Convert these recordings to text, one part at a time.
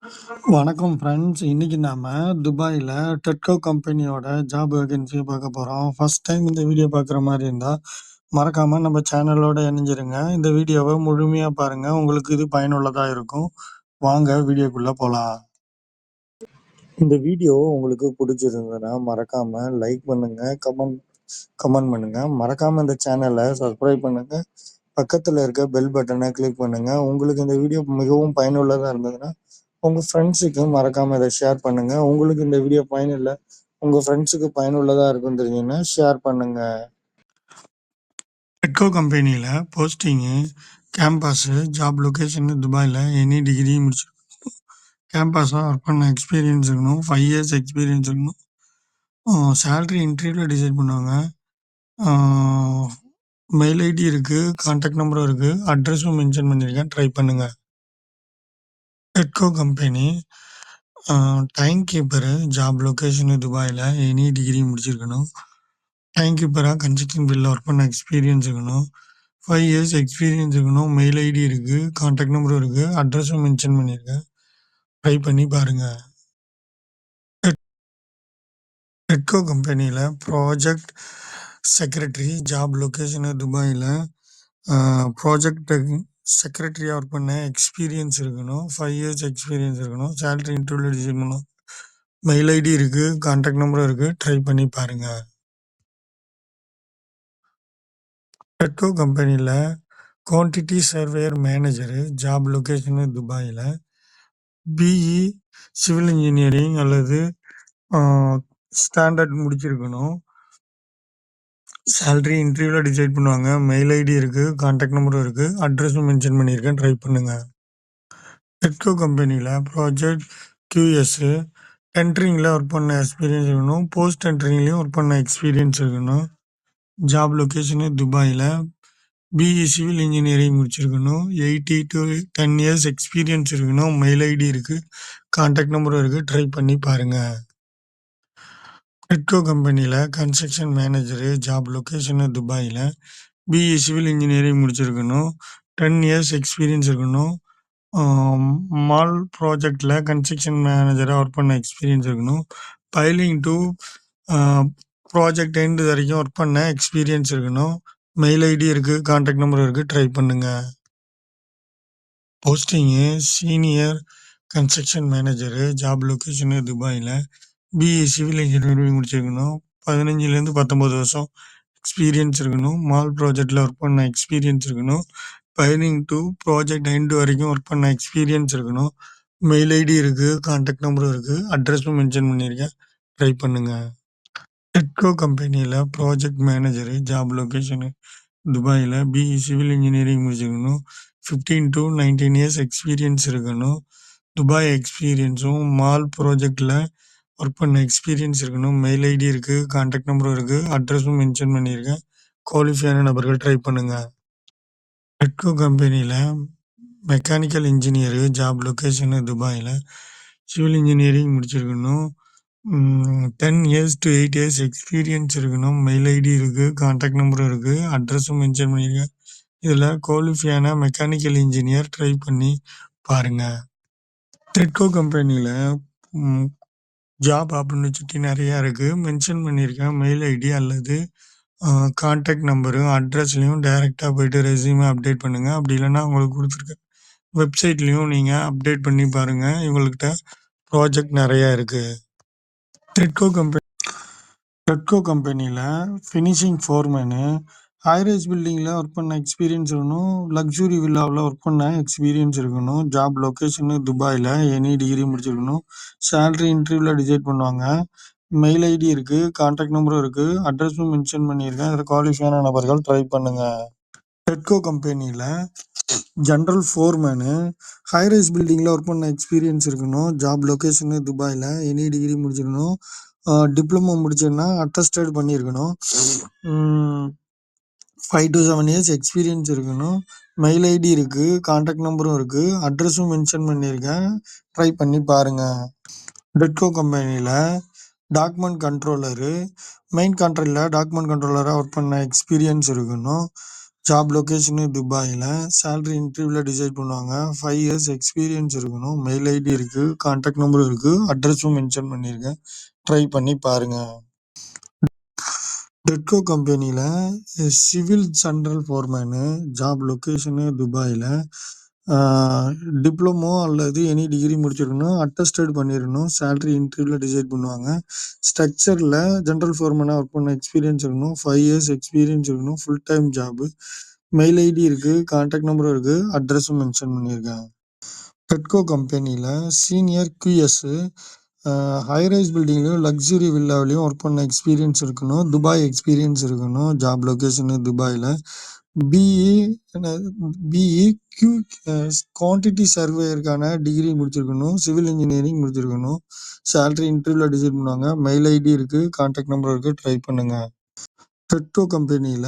வணக்கம் ஃப்ரெண்ட்ஸ். இன்னைக்கு நாம துபாயில டெட்கோ கம்பெனியோட ஜாப் வேகன்சியை பார்க்க போறோம். ஃபர்ஸ்ட் டைம் இந்த வீடியோ பார்க்குற மாதிரி இருந்தா மறக்காம நம்ம சேனலோட இணைஞ்சிருங்க. இந்த வீடியோவை முழுமையா பாருங்க, உங்களுக்கு இது பயனுள்ளதா இருக்கும். வாங்க வீடியோக்குள்ள போலாம். இந்த வீடியோ உங்களுக்கு பிடிச்சிருந்ததுன்னா மறக்காம லைக் பண்ணுங்க, கமெண்ட் பண்ணுங்க. மறக்காம இந்த சேனலை சப்ஸ்கிரைப் பண்ணுங்க. பக்கத்துல இருக்க பெல் பட்டனை கிளிக் பண்ணுங்க. உங்களுக்கு இந்த வீடியோ மிகவும் பயனுள்ளதா இருந்ததுன்னா உங்க ஃப்ரெண்ட்ஸுக்கு மறக்காம இதை ஷேர் பண்ணுங்க. உங்களுக்கு இந்த வீடியோ பயனில்லை, உங்க ஃப்ரெண்ட்ஸுக்கு பயனுள்ளதா இருக்கும் தெரியுங்கன்னா ஷேர் பண்ணுங்க. டெட்கோ கம்பெனியில் போஸ்டிங்கு, கேம்பஸு, ஜாப் லொக்கேஷன் துபாயில் எனி டிகிரி முடிச்சு கேம்பஸாக ஒர்க் பண்ண எக்ஸ்பீரியன்ஸ் இருக்கணும். 5 இயர்ஸ் எக்ஸ்பீரியன்ஸ் இருக்கணும். சேலரி இன்டர்வியூவில் டிசைட் பண்ணுவாங்க. மெயில் ஐடி இருக்குது, கான்டாக்ட் நம்பரும் இருக்குது, அட்ரஸும் மென்ஷன் பண்ணியிருக்கேன். ட்ரை பண்ணுங்கள். Tedco company time keeper, job location துபாயில் எனி டிகிரி முடிச்சிருக்கணும். டைம் கீப்பராக கன்ஸ்ட்ரக்ஷன் ஃபீல்டில் ஒர்க் பண்ண எக்ஸ்பீரியன்ஸ் இருக்கணும். 5 இயர்ஸ் எக்ஸ்பீரியன்ஸ் இருக்கணும். மெயில் ஐடி இருக்குது, கான்டாக்ட் நம்பரும் இருக்குது, அட்ரஸும் மென்ஷன் பண்ணியிருக்கேன். ட்ரை பண்ணி பாருங்கள். டெட்கோ கம்பெனியில் ப்ராஜெக்ட் செக்ரட்டரி, ஜாப் லொக்கேஷனு துபாயில் ப்ராஜெக்ட் செக்ரட்டரியாக ஒர்க் பண்ண எக்ஸ்பீரியன்ஸ் இருக்கணும். 5 இயர்ஸ் எக்ஸ்பீரியன்ஸ் இருக்கணும். சேலரி இன்டர்வியூவில் டிசைட் பண்ணணும். மெயில் ஐடி இருக்குது, கான்டாக்ட் நம்பரும் இருக்குது. ட்ரை பண்ணி பாருங்கள். டெட்கோ கம்பெனியில் quantity surveyor manager, job location துபாயில் பிஇ சிவில் இன்ஜினியரிங் அல்லது ஸ்டாண்டர்ட் முடிச்சிருக்கணும். சேலரி இன்டர்வியூவில் டிசைட் பண்ணுவாங்க. மெயில் ஐடி இருக்குது, கான்டாக்ட் நம்பரும் இருக்குது, அட்ரஸும் மென்ஷன் பண்ணியிருக்கேன். ட்ரை பண்ணுங்கள். டெட்கோ கம்பெனியில் ப்ராஜெக்ட் கியூஎஸ்ஸு, டெண்டரிங்கில் ஒர்க் பண்ண எக்ஸ்பீரியன்ஸ் இருக்கணும். போஸ்ட் டெண்டரிங்லேயும் ஒர்க் பண்ண எக்ஸ்பீரியன்ஸ் இருக்கணும். ஜாப் லொக்கேஷனு துபாயில் பிஇ சிவில் இன்ஜினியரிங் முடிச்சிருக்கணும். 8 to 10 இயர்ஸ் எக்ஸ்பீரியன்ஸ் இருக்கணும். மெயில் ஐடி இருக்குது, கான்டாக்ட் நம்பரும் இருக்குது. ட்ரை பண்ணி பாருங்கள். டெட்கோ கம்பெனியில் கன்ஸ்ட்ரக்ஷன் மேனேஜரு, ஜாப் லொக்கேஷனு துபாயில் பிஇ சிவில் இன்ஜினியரிங் முடிச்சிருக்கணும். 10 இயர்ஸ் எக்ஸ்பீரியன்ஸ் இருக்கணும். மால் ப்ராஜெக்டில் கன்ஸ்ட்ரக்ஷன் மேனேஜராக ஒர்க் பண்ண எக்ஸ்பீரியன்ஸ் இருக்கணும். பைலிங் டு ப்ராஜெக்ட் எண்டு வரைக்கும் ஒர்க் பண்ண எக்ஸ்பீரியன்ஸ் இருக்கணும். மெயில் ஐடி இருக்குது, கான்டாக்ட் நம்பர் இருக்குது. ட்ரை பண்ணுங்கள். Posting senior construction manager, job location துபாயில் பிஇ சிவில் இன்ஜினியரிங் முடிச்சிருக்கணும். 15 to 19 வருஷம் எக்ஸ்பீரியன்ஸ் இருக்கணும். மால் ப்ராஜெக்டில் ஒர்க் பண்ண எக்ஸ்பீரியன்ஸ் இருக்கணும். பைலிங் டு ப்ராஜெக்ட் எண்டு வரைக்கும் ஒர்க் பண்ண எக்ஸ்பீரியன்ஸ் இருக்கணும். மெயில் ஐடி இருக்குது, கான்டாக்ட் நம்பரும் இருக்குது, அட்ரஸும் மென்ஷன் பண்ணியிருக்கேன். ட்ரை பண்ணுங்கள். டெட்கோ கம்பெனியில் ப்ராஜெக்ட் மேனேஜரு, ஜாப் லொக்கேஷனு துபாயில் பிஇ சிவில் இன்ஜினியரிங் முடிச்சிருக்கணும். 15 to 19 இயர்ஸ் எக்ஸ்பீரியன்ஸ் இருக்கணும். துபாய் எக்ஸ்பீரியன்ஸும் மால் ப்ராஜெக்டில் ஒர்க் பண்ண எக்ஸ்பீரியன்ஸ் இருக்கணும். மெயில் ஐடி இருக்குது, கான்டாக்ட் நம்பரும் இருக்குது, அட்ரஸும் மென்ஷன் பண்ணியிருக்கேன். குவாலிஃபையான நபர்கள் ட்ரை பண்ணுங்கள். டெட்கோ கம்பெனியில் மெக்கானிக்கல் இன்ஜினியரு, ஜாப் லொக்கேஷனு துபாயில் சிவில் இன்ஜினியரிங் முடிச்சிருக்கணும். 10 இயர்ஸ் to 8 இயர்ஸ் எக்ஸ்பீரியன்ஸ் இருக்கணும். மெயில் ஐடி இருக்குது, கான்டாக்ட் நம்பரும் இருக்குது, அட்ரஸும் மென்ஷன் பண்ணியிருக்கேன். இதில் குவாலிஃபையான மெக்கானிக்கல் இன்ஜினியர் ட்ரை பண்ணி பாருங்கள். டெட்கோ கம்பெனியில் ஜாப் ஆப்பர்ச்சுனிட்டி நிறையா இருக்குது, மென்ஷன் பண்ணியிருக்கேன். மெயில் ஐடி அல்லது கான்டாக்ட் நம்பரும் அட்ரஸ்லையும் டைரெக்டாக போயிட்டு ரெஸ்யூமே அப்டேட் பண்ணுங்கள். அப்படி இல்லைன்னா உங்களுக்கு கொடுத்துருக்க வெப்சைட்லேயும் நீங்கள் அப்டேட் பண்ணி பாருங்கள். இவங்கள்கிட்ட ப்ராஜெக்ட் நிறையா இருக்குது. டெட்கோ கம்பெனியில் ஃபினிஷிங் ஃபோர்மேனு, ஹைரைஸ் பில்டிங்கில் ஒர்க் பண்ண எக்ஸ்பீரியன்ஸ் இருக்கணும். லக்ஸுரி வில்லாவில் ஒர்க் பண்ண எக்ஸ்பீரியன்ஸ் இருக்கணும். ஜாப் லொக்கேஷனு துபாயில் எனி டிகிரி முடிச்சிருக்கணும். சேலரி இன்டர்வியூவில் டிசைட் பண்ணுவாங்க. மெயில் ஐடி இருக்குது, கான்டாக்ட் நம்பரும் இருக்குது, அட்ரஸும் மென்ஷன் பண்ணியிருக்கேன். இதில் குவாலிஃபையான நபர்கள் ட்ரை பண்ணுங்கள். டெட்கோ கம்பெனியில் ஜென்ரல் ஃபோர்மேனு, ஹைரைஸ் பில்டிங்கில் ஒர்க் பண்ண எக்ஸ்பீரியன்ஸ் இருக்கணும். ஜாப் லொக்கேஷனு துபாயில் எனி டிகிரி முடிச்சிருக்கணும். டிப்ளமோ முடிச்சேன்னா அட்டஸ்டட் பண்ணியிருக்கணும். 5 to 7 இயர்ஸ் எக்ஸ்பீரியன்ஸ் இருக்கணும். மெயில் ஐடி இருக்குது, கான்டாக்ட் நம்பரும் இருக்குது, அட்ரஸும் மென்ஷன் பண்ணியிருக்கேன். ட்ரை பண்ணி பாருங்கள். டெட்கோ கம்பெனியில் டாக்குமெண்ட் கண்ட்ரோலரு, மெயின் கான்ட்ராக்டில் டாக்குமெண்ட் கண்ட்ரோலராக ஒர்க் பண்ண எக்ஸ்பீரியன்ஸ் இருக்கணும். ஜாப் லொகேஷன் துபாயில. சேலரி இன்டர்வியூல டிசைட் பண்ணுவாங்க. 5 இயர்ஸ் எக்ஸ்பீரியன்ஸ் இருக்கணும். மெயில் ஐடி இருக்கு, கான்டாக்ட் நம்பரும் இருக்கு, அட்ரஸும் மென்ஷன் பண்ணியிருக்கேன். ட்ரை பண்ணி பாருங்க. டெட்கோ கம்பெனில civil central foreman. Job location துபாயில. டிப்ளமோ அல்லது எனி டிகிரி முடிச்சிருக்கணும். அட்டஸ்டட் பண்ணியிருக்கணும். சேலரி இன்டர்வியூல டிசைட் பண்ணுவாங்க. ஸ்ட்ரக்சர்ல ஜென்ரல் ஃபோர்மேனா ஒர்க் பண்ண எக்ஸ்பீரியன்ஸ் இருக்கணும். 5 இயர்ஸ் எக்ஸ்பீரியன்ஸ் இருக்கணும். Full time job. Mail ID இருக்கு, கான்டாக்ட் நம்பரும் இருக்கு, அட்ரஸும் மென்ஷன் பண்ணியிருக்கேன். டெட்கோ கம்பெனில சீனியர் QS. ஹை-ரைஸ் பில்டிங்லயும் லக்ஸுரி வில்லாவிலையும் ஒர்க் பண்ண எக்ஸ்பீரியன்ஸ் இருக்கணும். துபாய் எக்ஸ்பீரியன்ஸ் இருக்கணும். ஜாப் லொகேஷனு துபாயில. பிஇ பிஇ கியூ குவான்டிட்டி சர்வேயருக்கான டிகிரி முடிச்சிருக்கணும். சிவில் இன்ஜினியரிங் முடிச்சிருக்கணும். சேலரி இன்டர்வியூல டிசைட் பண்ணுவாங்க. மெயில் ஐடி இருக்கு, கான்டாக்ட் நம்பர் இருக்கு, ட்ரை பண்ணுங்க. டெட்கோ கம்பெனில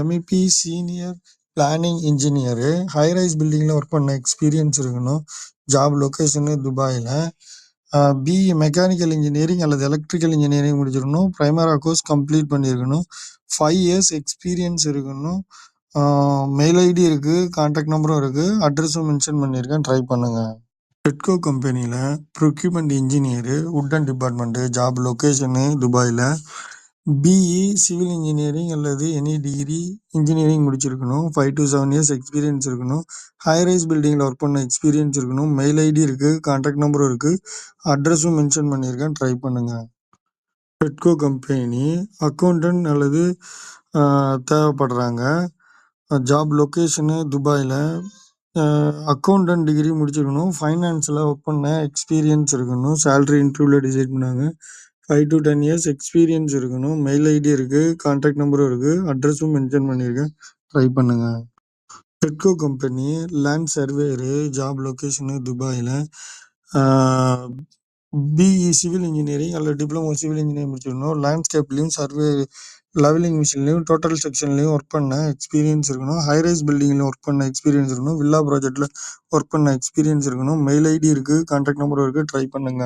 MEP senior planning engineer. High-rice பில்டிங்ல ஒர்க் பண்ண எக்ஸ்பீரியன்ஸ் இருக்கணும். ஜாப் லொகேஷனு துபாயில. பிஇ மெக்கானிக்கல் இன்ஜினியரிங் அல்லது எலக்ட்ரிக்கல் இன்ஜினியரிங் முடிச்சிருக்கணும். பிரைமரா கோர்ஸ் கம்ப்ளீட் பண்ணியிருக்கணும். 5 இயர்ஸ் எக்ஸ்பீரியன்ஸ் இருக்கணும். மெயில் ஐடி இருக்கு, கான்டாக்ட் நம்பரும் இருக்கு, அட்ரஸும் மென்ஷன் பண்ணியிருக்கேன். ட்ரை பண்ணுங்க. டெட்கோ கம்பெனில procurement engineer, wooden department. Job location துபாயில. பிஇ சிவில் இன்ஜினியரிங் அல்லது எனி டிகிரி இன்ஜினியரிங் முடிச்சிருக்கணும். 5 to 7 இயர்ஸ் எக்ஸ்பீரியன்ஸ் இருக்கணும். ஹை-ரைஸ் பில்டிங்ல ஒர்க் பண்ண எக்ஸ்பீரியன்ஸ் இருக்கணும். மெயில் ஐடி இருக்கு, கான்டாக்ட் நம்பரும் இருக்கு, அட்ரஸும் மென்ஷன் பண்ணியிருக்கேன். ட்ரை பண்ணுங்க. டெட்கோ கம்பெனி அக்கௌண்டன்ட் அல்லது தேவைப்படுறாங்க. ஜாப் லொகேஷனு துபாயில. அக்கௌண்டன்ட் டிகிரி முடிச்சிருக்கணும். ஃபைனான்ஸில் ஒர்க் பண்ண எக்ஸ்பீரியன்ஸ் இருக்கணும். சேலரி இன்டர்வியூல டிசைட் பண்ணாங்க. 5 to 10 இயர்ஸ் எக்ஸ்பீரியன்ஸ் இருக்கணும். மெயில் ஐடி இருக்கு, கான்டாக்ட் நம்பரும் இருக்கு, அட்ரஸும் மென்ஷன் பண்ணியிருக்கேன். ட்ரை பண்ணுங்க. Tedco company land surveyor. Job location துபாயில. பிஇ சிவில் இன்ஜினியரிங் அல்லது டிப்ளமோ சிவில் இன்ஜினியரிங் முடிச்சிருக்கணும். லேண்ட்ஸ்கேப்லையும் சர்வே லெவலிங் மிஷின்லையும் டோட்டல் செக்ஷன்லையும் ஒர்க் பண்ண எக்ஸ்பீரியன்ஸ் இருக்கணும். ஹை-ரைஸ் பில்டிங்லையும் ஒர்க் பண்ண எக்ஸ்பீரியன்ஸ் இருக்கணும். வில்லா ப்ராஜெக்ட்ல ஒர்க் பண்ண எக்ஸ்பீரியன்ஸ் இருக்கணும். மெயில் ஐடி இருக்கு, கான்டாக்ட் நம்பரும் இருக்கு, ட்ரை பண்ணுங்க.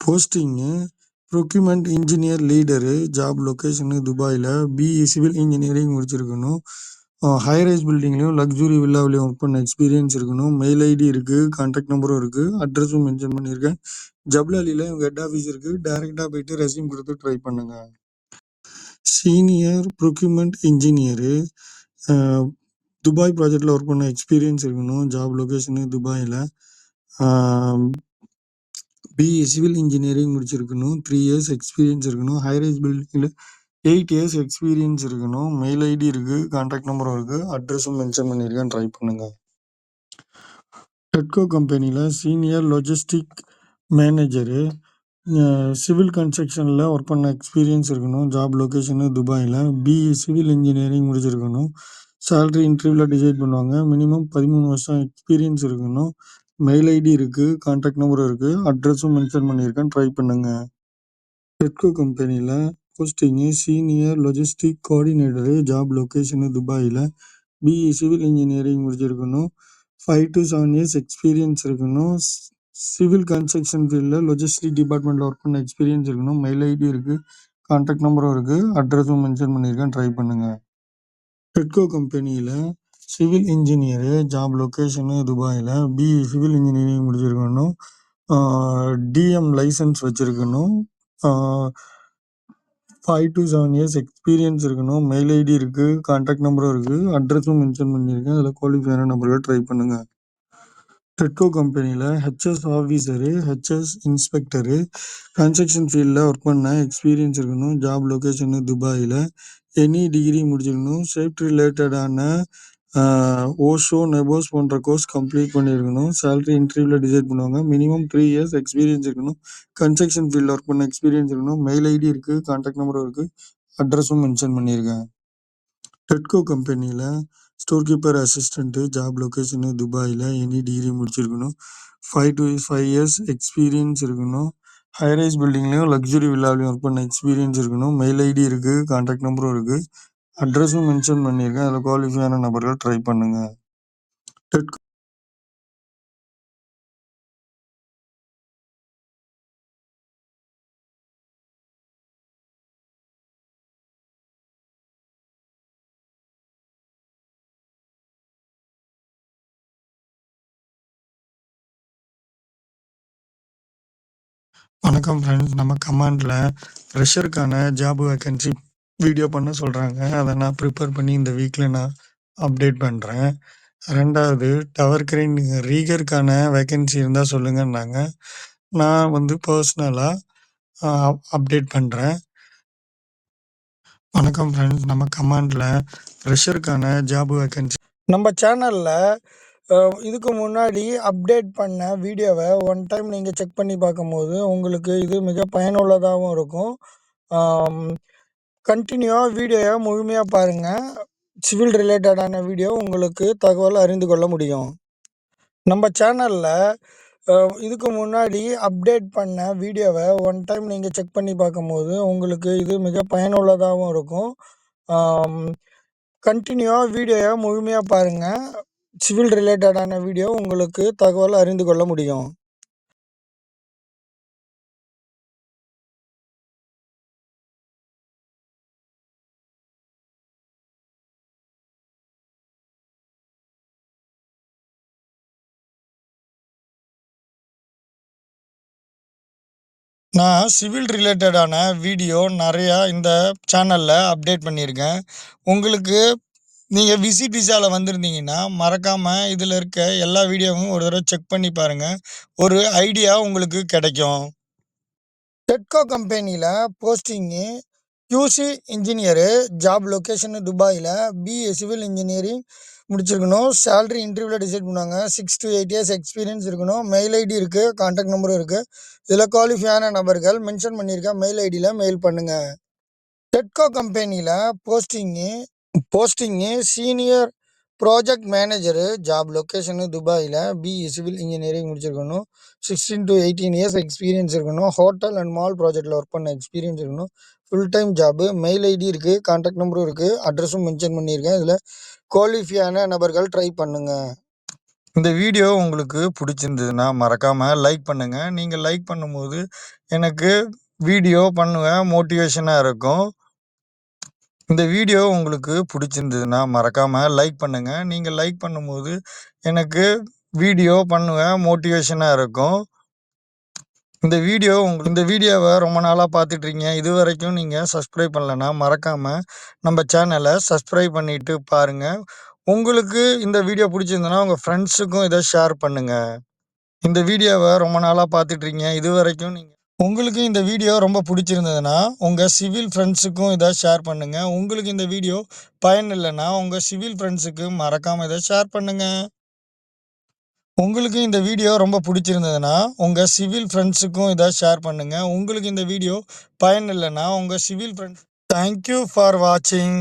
Posting procurement engineer leader. Job location துபாயில. பிஇ சிவில் இன்ஜினியரிங் முடிச்சிருக்கணும். ஹை-ரைஸ் பில்டிங்லையும் லக்ஸுரி வில்லாவிலையும் ஒர்க் பண்ண எக்ஸ்பீரியன்ஸ் இருக்கணும். மெயில் ஐடி இருக்கு, கான்டாக்ட் நம்பரும் இருக்கு, அட்ரஸும் மென்ஷன் பண்ணியிருக்கேன். ஜப்லாலில இவங்க ஹெட் ஆஃபீஸ் இருக்கு. டைரக்டா போயிட்டு ரெஸ்யூம் கொடுத்து ட்ரை பண்ணுங்க. Senior procurement engineer. துபாய் ப்ராஜெக்ட்ல ஒர்க் பண்ண எக்ஸ்பீரியன்ஸ் இருக்கணும். ஜாப் லொகேஷனு துபாயில. பிஇ சிவில் இன்ஜினியரிங் முடிச்சிருக்கணும். 3 இயர்ஸ் எக்ஸ்பீரியன்ஸ் இருக்கணும். ஹை-ரைஸ் பில்டிங்ல 8 இயர்ஸ் எக்ஸ்பீரியன்ஸ் இருக்கணும். மெயில் ஐடி இருக்கு, கான்டாக்ட் நம்பரும் இருக்கு, அட்ரஸும் மென்ஷன் பண்ணியிருக்கேன். ட்ரை பண்ணுங்க. டெட்கோ கம்பெனில சீனியர் லாஜிஸ்டிக் மேனேஜரு. சிவில் கன்ஸ்ட்ரக்ஷன்ல ஒர்க் பண்ண எக்ஸ்பீரியன்ஸ் இருக்கணும். ஜாப் லொகேஷனு துபாயில. பிஇ சிவில் இன்ஜினியரிங் முடிச்சிருக்கணும். சேலரி இன்டர்வியூல டிசைட் பண்ணுவாங்க. மினிமம் 13 வருஷம் எக்ஸ்பீரியன்ஸ் இருக்கணும். மெயில் ஐடி இருக்கு, கான்டாக்ட் நம்பரும் இருக்கு, அட்ரஸும் மென்ஷன் பண்ணியிருக்கேன். ட்ரை பண்ணுங்க. டெட்கோ கம்பெனில posting senior logistic coordinator. Job location துபாயில. பிஇ சிவில் இன்ஜினியரிங் முடிச்சிருக்கணும். 5 to 7 இயர்ஸ் எக்ஸ்பீரியன்ஸ் இருக்கணும். சிவில் கன்ஸ்ட்ரக்ஷன் ஃபீல்டில் லாஜிஸ்டிக் டிபார்ட்மெண்ட்டில் ஒர்க் பண்ண எக்ஸ்பீரியன்ஸ் இருக்கணும். மெயில் ஐடி இருக்கு, கான்டாக்ட் நம்பரும் இருக்கு, அட்ரஸும் மென்ஷன் பண்ணியிருக்கேன். ட்ரை பண்ணுங்க. டெட்கோ கம்பெனியில் சிவில் இன்ஜினியரு. ஜாப் லொகேஷனு துபாயில. பிஇ சிவில் இன்ஜினியரிங் முடிச்சிருக்கணும். டிஎம் லைசன்ஸ் வச்சிருக்கணும். 5 to 7 இயர்ஸ் எக்ஸ்பீரியன்ஸ் இருக்கணும். மெயில் ஐடி இருக்கு, கான்டாக்ட் நம்பரும் இருக்கு, அட்ரஸும் மென்ஷன் பண்ணியிருக்கேன். அதில் குவாலிஃபையான நம்பர்கள் ட்ரை பண்ணுங்க. டெட்கோ கம்பெனியில் HS officer, HS inspector. Construction ஃபீல்டில் ஒர்க் பண்ண எக்ஸ்பீரியன்ஸ் இருக்கணும். ஜாப் லொகேஷனு துபாயில். எனி டிகிரி முடிச்சிருக்கணும். சேஃப்டி ரிலேட்டடான ஓஷோ நெபோஸ் போன்ற கோர்ஸ் கம்ப்ளீட் பண்ணியிருக்கணும். சேலரி இன்டர்வியூவில் டிசைட் பண்ணுவாங்க. மினிமம் 3 இயர்ஸ் எக்ஸ்பீரியன்ஸ் இருக்கணும். கன்ஸ்ட்ரக்ஷன் ஃபீல்டில் ஒர்க் பண்ண எக்ஸ்பீரியன்ஸ் இருக்கணும். மெயில் ஐடி இருக்கு, கான்டாக்ட் நம்பரும் இருக்கு, அட்ரஸும் மென்ஷன் பண்ணியிருக்கேன். டெட்கோ கம்பெனியில் store keeper assistant. Job location துபாயில். எனி டிகிரி முடிச்சிருக்கணும். 5 இயர்ஸ் எக்ஸ்பீரியன்ஸ் இருக்கணும். ஹை-ரைஸ் பில்டிங்லையும் லக்ஸுரி வில்லாவிலையும் ஒர்க் பண்ண எக்ஸ்பீரியன்ஸ் இருக்கணும். மெயில் ஐடி இருக்கு, கான்டாக்ட் நம்பரும் இருக்கு, அட்ரஸும் மென்ஷன் பண்ணியிருக்கேன். அதில் குவாலிஃபையான நபர்கள் ட்ரை பண்ணுங்க. டெட்கோ வணக்கம் ஃப்ரெண்ட்ஸ். நம்ம கமாண்ட்ல ஃப்ரெஷருக்கான ஜாப் வேக்கன்சி வீடியோ பண்ண சொல்றாங்க. அத நான் ப்ரிப்பேர் பண்ணி இந்த வீக்ல நான் அப்டேட் பண்றேன். 2வது டவர் கிரேன் ரீகருக்கான வேக்கன்சி இருந்தா சொல்லுங்கன்னாங்க. நான் வந்து பர்சனலா அப்டேட் பண்றேன். வணக்கம் ஃப்ரெண்ட்ஸ். நம்ம கமாண்ட்ல ஃப்ரெஷருக்கான ஜாப் வேக்கன்சி நம்ம சேனல்ல இதுக்கு முன்னாடி அப்டேட் பண்ண வீடியோவை ஒன் டைம் நீங்கள் செக் பண்ணி பார்க்கும்போது உங்களுக்கு இது மிக பயனுள்ளதாகவும் இருக்கும். கண்டினியூவாக வீடியோவை முழுமையாக பாருங்கள். சிவில் ரிலேட்டடான வீடியோ உங்களுக்கு தகவல் அறிந்து கொள்ள முடியும். நம்ம சேனலில் இதுக்கு முன்னாடி அப்டேட் பண்ண வீடியோவை ஒன் டைம் நீங்கள் செக் பண்ணி பார்க்கும்போது உங்களுக்கு இது மிக பயனுள்ளதாகவும் இருக்கும். கண்டினியூவாக வீடியோவை முழுமையாக பாருங்கள். சிவில் ரிலேட்டடான வீடியோ உங்களுக்கு தகவல் அறிந்து கொள்ள முடியும். நான் சிவில் ரிலேட்டடான வீடியோ நிறையா இந்த சேனலில் அப்டேட் பண்ணியிருக்கேன். உங்களுக்கு நீங்கள் விசிட் விசாவில் வந்திருந்தீங்கன்னா மறக்காமல் இதில் இருக்க எல்லா வீடியோவும் ஒரு தடவை செக் பண்ணி பாருங்கள். ஒரு ஐடியா உங்களுக்கு கிடைக்கும். டெட்கோ கம்பெனியில் posting QC engineer. Job location துபாயில். BA சிவில் இன்ஜினியரிங் முடிச்சிருக்கணும். சேலரி இன்டர்வியூவில் டிசைட் பண்ணுவாங்க. 6 to 8 years எக்ஸ்பீரியன்ஸ் இருக்கணும். மெயில் ஐடி இருக்குது, கான்டாக்ட் நம்பரும் இருக்குது. இதில் குவாலிஃபையான நபர்கள் மென்ஷன் பண்ணியிருக்க மெயில் ஐடியில் மெயில் பண்ணுங்கள். டெட்கோ கம்பெனியில் posting senior project manager. Job location துபாயில். BE சிவில் இன்ஜினியரிங் முடிச்சிருக்கணும். 16 to 18 years எக்ஸ்பீரியன்ஸ் இருக்கணும். ஹோட்டல் அண்ட் மால் ப்ராஜெக்டில் ஒர்க் பண்ண எக்ஸ்பீரியன்ஸ் இருக்கணும். Full time job. Mail ID இருக்குது, கான்டாக்ட் நம்பரும் இருக்குது, அட்ரஸும் மென்ஷன் பண்ணியிருக்கேன். இதில் குவாலிஃபையான நபர்கள் ட்ரை பண்ணுங்கள். இந்த வீடியோ உங்களுக்கு பிடிச்சிருந்ததுன்னா மறக்காமல் லைக் பண்ணுங்கள். நீங்கள் லைக் பண்ணும்போது எனக்கு வீடியோ பண்ணுவேன் மோட்டிவேஷனாக இருக்கும். இந்த வீடியோ உங்களுக்கு பிடிச்சிருந்ததுன்னா மறக்காமல் லைக் பண்ணுங்கள். நீங்கள் லைக் பண்ணும்போது எனக்கு வீடியோ பண்ணுவேன் மோட்டிவேஷனாக இருக்கும். இந்த வீடியோவை ரொம்ப நாளாக பார்த்துட்ருக்கீங்க. இது வரைக்கும் நீங்கள் சப்ஸ்கிரைப் பண்ணலைன்னா மறக்காமல் நம்ம சேனலை சப்ஸ்கிரைப் பண்ணிவிட்டு பாருங்கள். உங்களுக்கு இந்த வீடியோ பிடிச்சிருந்ததுன்னா உங்கள் ஃப்ரெண்ட்ஸுக்கும் இதை ஷேர் பண்ணுங்கள். இந்த வீடியோவை ரொம்ப நாளாக பார்த்துட்ருக்கீங்க. இது வரைக்கும் உங்களுக்கு இந்த வீடியோ ரொம்ப பிடிச்சிருந்ததுன்னா உங்கள் சிவில் ஃப்ரெண்ட்ஸுக்கும் இதை ஷேர் பண்ணுங்கள். உங்களுக்கு இந்த வீடியோ பயன் இல்லைன்னா உங்கள் சிவில் ஃப்ரெண்ட்ஸுக்கு மறக்காமல் இதை ஷேர் பண்ணுங்கள். உங்களுக்கு இந்த வீடியோ ரொம்ப பிடிச்சிருந்ததுன்னா உங்கள் சிவில் ஃப்ரெண்ட்ஸுக்கும் இதை ஷேர் பண்ணுங்கள். உங்களுக்கு இந்த வீடியோ பயன் இல்லைன்னா உங்கள் சிவில் ஃப்ரெண்ட்ஸ். தேங்க்யூ ஃபார் வாட்சிங்.